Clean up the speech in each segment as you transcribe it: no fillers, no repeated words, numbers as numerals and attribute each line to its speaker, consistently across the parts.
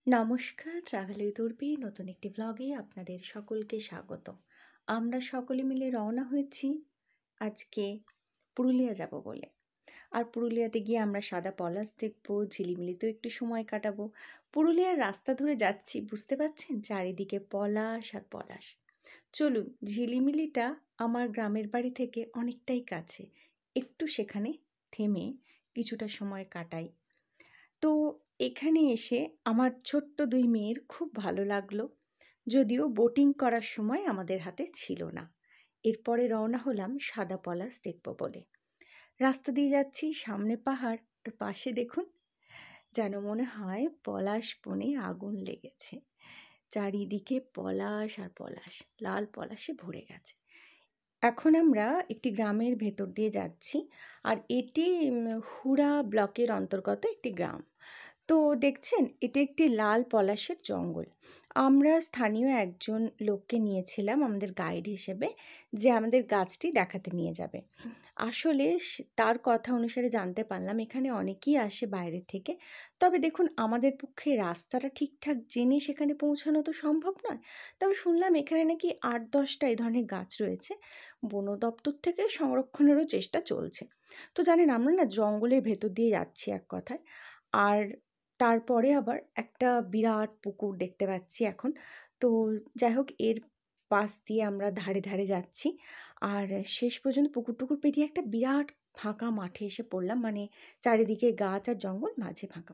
Speaker 1: নমস্কার, travel with Urvi নতুন একটি ব্লগে আপনাদের সকলকে স্বাগত। আমরা সকলে মিলে রওনা হয়েছি আজকে পুরুলিয়া যাব বলে। আর পুরুলিয়াতে গিয়ে আমরা সাদা পলাশ দেখব, ঝিলিমিলিতেও একটু সময় কাটাবো। পুরুলিয়ার রাস্তা ধরে যাচ্ছি, বুঝতে পারছেন চারিদিকে পলাশ আর পলাশ। চলুন, ঝিলিমিলিটা আমার গ্রামের বাড়ি থেকে অনেকটাই কাছে, একটু সেখানে থেমে কিছুটা সময় কাটাই। তো এখানে এসে আমার ছোট্ট ২ মেয়ের খুব ভালো লাগলো, যদিও বোটিং করার সময় আমাদের হাতে ছিল না। এরপরে রওনা হলাম সাদা পলাশ দেখব বলে। রাস্তা দিয়ে যাচ্ছি, সামনে পাহাড় আর পাশে দেখুন, যেন মনে হয় পলাশ বনে আগুন লেগেছে। চারিদিকে পলাশ আর পলাশ, লাল পলাশে ভরে গেছে। এখন আমরা একটি গ্রামের ভেতর দিয়ে যাচ্ছি, আর এটি হুড়া ব্লকের অন্তর্গত একটি গ্রাম। তো দেখছেন, এটা একটি লাল পলাশের জঙ্গল। আমরা স্থানীয় একজন লোককে নিয়েছিলাম আমাদের গাইড হিসেবে, যে আমাদের গাছটি দেখাতে নিয়ে যাবে। আসলে তার কথা অনুসারে জানতে পারলাম এখানে অনেকেই আসে বাইরে থেকে। তবে দেখুন, আমাদের পক্ষে রাস্তাটা ঠিকঠাক জেনে সেখানে পৌঁছানো তো সম্ভব নয়। তবে শুনলাম এখানে নাকি ৮-১০টা এই ধরনের গাছ রয়েছে। বন দপ্তর থেকে সংরক্ষণেরও চেষ্টা চলছে। তো জানেন, আমরা না জঙ্গলের ভেতর দিয়ে যাচ্ছি এক কথায়। আর তারপরে আবার একটা বিরাট পুকুর দেখতে পাচ্ছি এখন। তো যাই হোক, এর পাশ দিয়ে আমরা ধারে ধারে যাচ্ছি। আর শেষ পর্যন্ত পুকুর পেরিয়ে একটা বিরাট ফাঁকা মাঠে এসে পড়লাম, মানে চারিদিকে গাছ আর জঙ্গল, মাঝে ফাঁকা।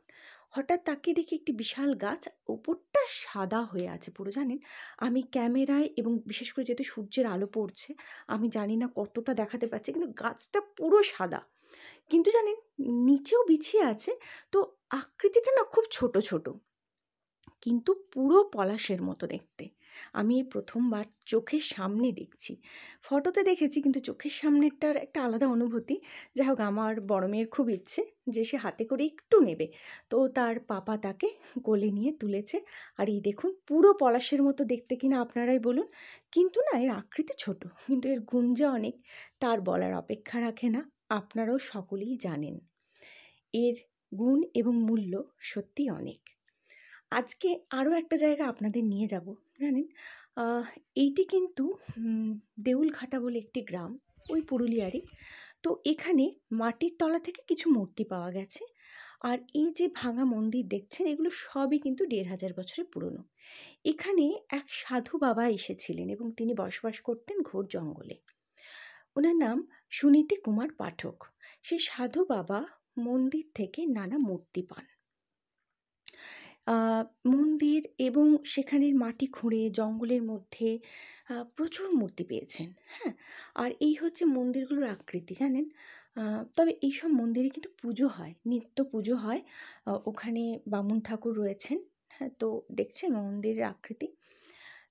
Speaker 1: হঠাৎ তাকিয়ে দেখি একটি বিশাল গাছ, ওপরটা সাদা হয়ে আছে পুরো, জানেন। আমি ক্যামেরায়, এবং বিশেষ করে যেহেতু সূর্যের আলো পড়ছে, আমি জানি না কতটা দেখাতে পাচ্ছি, কিন্তু গাছটা পুরো সাদা। কিন্তু জানেন, নিচেও বিছিয়ে আছে। তো আকৃতিটা না খুব ছোট ছোট, কিন্তু পুরো পলাশের মতো দেখতে। আমি এই প্রথমবার চোখের সামনে দেখছি। ফটোতে দেখেছি, কিন্তু চোখের সামনেরটার একটা আলাদা অনুভূতি। যাই হোক, আমার বড় মেয়ের খুব ইচ্ছে যে সে হাতে করে একটু নেবে। তো তার পাপা তাকে কোলে নিয়ে তুলেছে। আর এই দেখুন, পুরো পলাশের মতো দেখতে কিনা আপনারাই বলুন। কিন্তু না, এর আকৃতি ছোট, কিন্তু এর গুণ যে অনেক, তার বলার অপেক্ষা রাখে না। আপনারাও সকলেই জানেন এর গুণ এবং মূল্য সত্যিই অনেক। আজকে আরও একটা জায়গা আপনাদের নিয়ে যাব, জানেন। আহ, এইটি কিন্তু দেউলঘাটা বলে একটি গ্রাম, ওই পুরুলিয়ারই। তো এখানে মাটির তলা থেকে কিছু মূর্তি পাওয়া গেছে। আর এই যে ভাঙা মন্দির দেখছেন, এগুলো সবই কিন্তু ১৫০০ বছরের পুরনো। এখানে এক সাধু বাবা এসেছিলেন এবং তিনি বসবাস করতেন ঘোর জঙ্গলে। ওনার নাম সুনীতি কুমার পাঠক। সেই সাধু বাবা মন্দির থেকে নানা মূর্তি পান, মন্দির, এবং সেখানের মাটি খুঁড়ে জঙ্গলের মধ্যে প্রচুর মূর্তি পেয়েছেন। হ্যাঁ, আর এই হচ্ছে মন্দিরগুলোর আকৃতি, জানেন। তবে এইসব মন্দিরে কিন্তু পুজো হয়, নিত্য পুজো হয়। ওখানে বামুন ঠাকুর রয়েছেন। হ্যাঁ, তো দেখছেন মন্দিরের আকৃতি।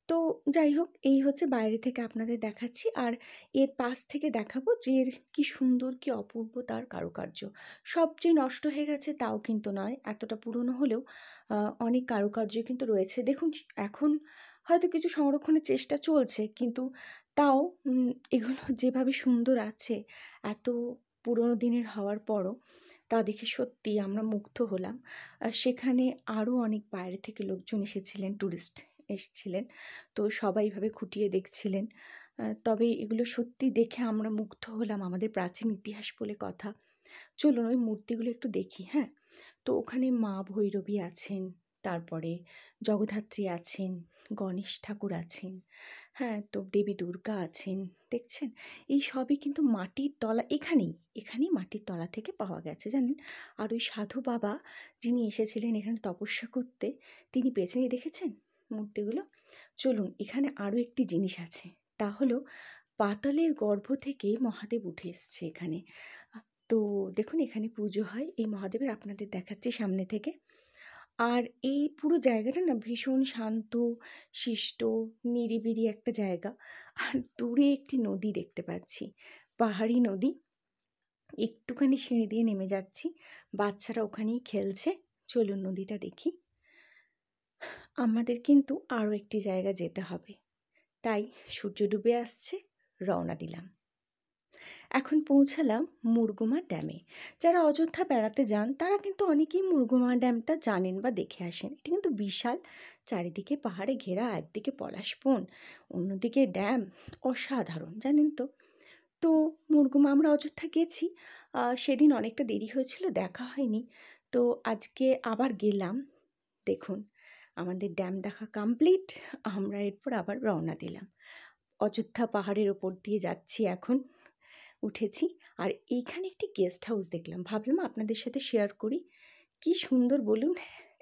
Speaker 1: তো যাই হোক, এই হচ্ছে বাইরে থেকে আপনাদের দেখাচ্ছি, আর এর পাশ থেকে দেখাবো যে এর কী সুন্দর, কী অপূর্ব তার কারুকার্য। সব যে নষ্ট হয়ে গেছে তাও কিন্তু নয়, এতটা পুরনো হলেও অনেক কারুকার্য কিন্তু রয়েছে। দেখুন, এখন হয়তো কিছু সংরক্ষণের চেষ্টা চলছে, কিন্তু তাও এগুলো যেভাবে সুন্দর আছে, এত পুরনো দিনের হওয়ার পরও, তা দেখে সত্যি আমরা মুগ্ধ হলাম। সেখানে আরও অনেক বাইরে থেকে লোকজন এসেছিলেন, ট্যুরিস্ট এসেছিলেন। তো সবাই এভাবে খুঁটিয়ে দেখছিলেন। তবে এগুলো সত্যি দেখে আমরা মুগ্ধ হলাম, আমাদের প্রাচীন ইতিহাস বলে কথা। চলুন ওই মূর্তিগুলো একটু দেখি, হ্যাঁ। তো ওখানে মা ভৈরবী আছেন, তারপরে জগদ্ধাত্রী আছেন, গণেশ ঠাকুর আছেন, হ্যাঁ, তো দেবী দুর্গা আছেন, দেখছেন। এই সবই কিন্তু মাটির তলা, এখানেই মাটির তলা থেকে পাওয়া গেছে, জানেন। আর ওই সাধু বাবা যিনি এসেছিলেন এখানে তপস্যা করতে, তিনি পেছনে দেখেছেন মূর্তিগুলো। চলুন, এখানে আরও একটি জিনিস আছে, তা হলো পাতালের গর্ভ থেকে মহাদেব উঠে এসছে এখানে। তো দেখুন, এখানে পুজো হয় এই মহাদেবের, আপনাদের দেখাচ্ছি সামনে থেকে। আর এই পুরো জায়গাটা না ভীষণ শান্ত, শিষ্ট, নিরিবিলি একটা জায়গা। আর দূরে একটি নদী দেখতে পাচ্ছি, পাহাড়ি নদী। একটুখানি সিঁড়ি দিয়ে নেমে যাচ্ছি, বাচ্চারা ওখানেই খেলছে। চলুন নদীটা দেখি। আমাদের কিন্তু আরও একটি জায়গা যেতে হবে, তাই সূর্য ডুবে আসছে, রওনা দিলাম। এখন পৌঁছালাম মুরগুমা ড্যামে। যারা অযোধ্যা বেড়াতে যান তারা কিন্তু অনেকেই মুরগুমা ড্যামটা জানেন বা দেখে আসেন। এটা কিন্তু বিশাল, চারিদিকে পাহাড়ে ঘেরা, একদিকে পলাশবন, অন্যদিকে ড্যাম, অসাধারণ জানেন তো। তো মুরগুমা আমরা অযোধ্যা গেছি, সেদিন অনেকটা দেরি হয়েছিল, দেখা হয়নি। তো আজকে আবার গেলাম। দেখুন আমাদের ড্যাম দেখা কমপ্লিট, আমরা এরপর আবার রওনা দিলাম। অযোধ্যা পাহাড়ের ওপর দিয়ে যাচ্ছি এখন, উঠেছি। আর এইখানে একটি গেস্ট হাউস দেখলাম, ভাবলাম আপনাদের সাথে শেয়ার করি। কি সুন্দর বলুন,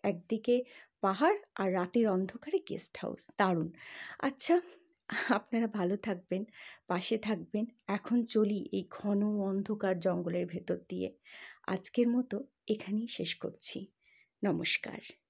Speaker 1: একদিকে পাহাড় আর রাতের অন্ধকারে গেস্ট হাউস, দারুণ। আচ্ছা, আপনারা ভালো থাকবেন, পাশে থাকবেন। এখন চলি এই ঘন অন্ধকার জঙ্গলের ভেতর দিয়ে। আজকের মতো এখানেই শেষ করছি। নমস্কার।